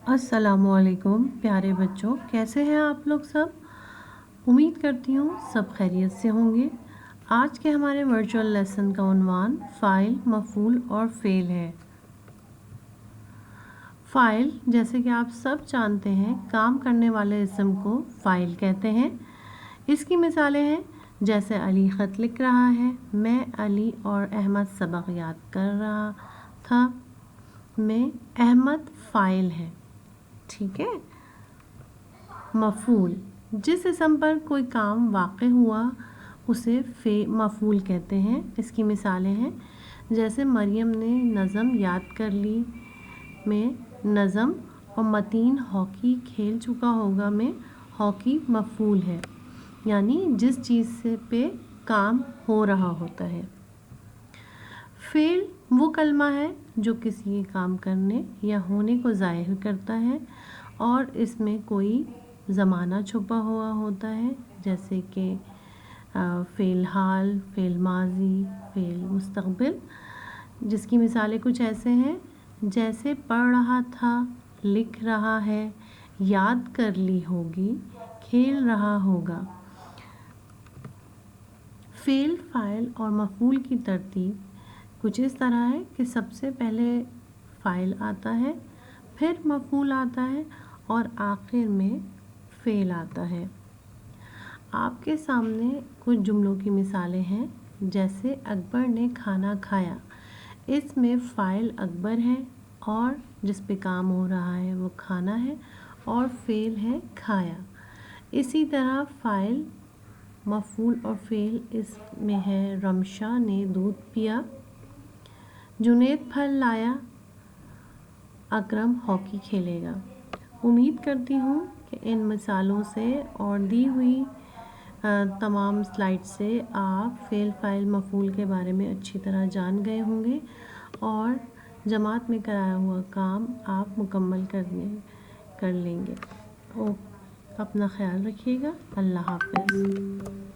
अस्सलामुअलैकुम प्यारे बच्चों, कैसे हैं आप लोग सब। उम्मीद करती हूँ सब खैरियत से होंगे। आज के हमारे वर्चुअल लेसन का उन्वान फ़ाइल, मफ़ूल और फ़ेल है। फ़ाइल, जैसे कि आप सब जानते हैं, काम करने वाले इसम को फ़ाइल कहते हैं। इसकी मिसालें हैं जैसे अली ख़त लिख रहा है, मैं अली और अहमद सबक याद कर रहा था। में अहमद फ़ाइल है, ठीक है। मफ़ूल, जिस इसम पर कोई काम वाक़ हुआ उसे मफ़ूल कहते हैं। इसकी मिसालें हैं जैसे मरियम ने नज़म याद कर ली में नज़म और मतीन हॉकी खेल चुका होगा में हॉकी मफ़ूल है, यानी जिस चीज़ से पे काम हो रहा होता है। फ़ेल वो कलमा है जो किसी काम करने या होने को ज़ाहिर करता है और इसमें कोई ज़माना छुपा हुआ होता है, जैसे कि फ़ेल हाल, फ़ेल माज़ी, फ़ेल मुस्तक़बिल। जिसकी मिसालें कुछ ऐसे हैं जैसे पढ़ रहा था, लिख रहा है, याद कर ली होगी, खेल रहा होगा। फ़ेल, फ़ाइल और मफ़ूल की तरतीब कुछ इस तरह है कि सबसे पहले फ़ाइल आता है, फिर मफ़ूल आता है और आखिर में फ़ेल आता है। आपके सामने कुछ जुमलों की मिसालें हैं जैसे अकबर ने खाना खाया। इसमें फ़ाइल अकबर है और जिस पे काम हो रहा है वो खाना है और फ़ेल है खाया। इसी तरह फ़ाइल, मफ़ूल और फ़ेल इसमें है रमशा ने दूध पिया, जुनैद फल लाया, अकरम हॉकी खेलेगा। उम्मीद करती हूँ कि इन मिसालों से और दी हुई तमाम स्लाइड से आप फ़ेल, फ़ाइल, मफ़ूल के बारे में अच्छी तरह जान गए होंगे और जमात में कराया हुआ काम आप मुकम्मल कर लेंगे। अपना ख्याल रखिएगा। अल्लाह हाफ़िज़।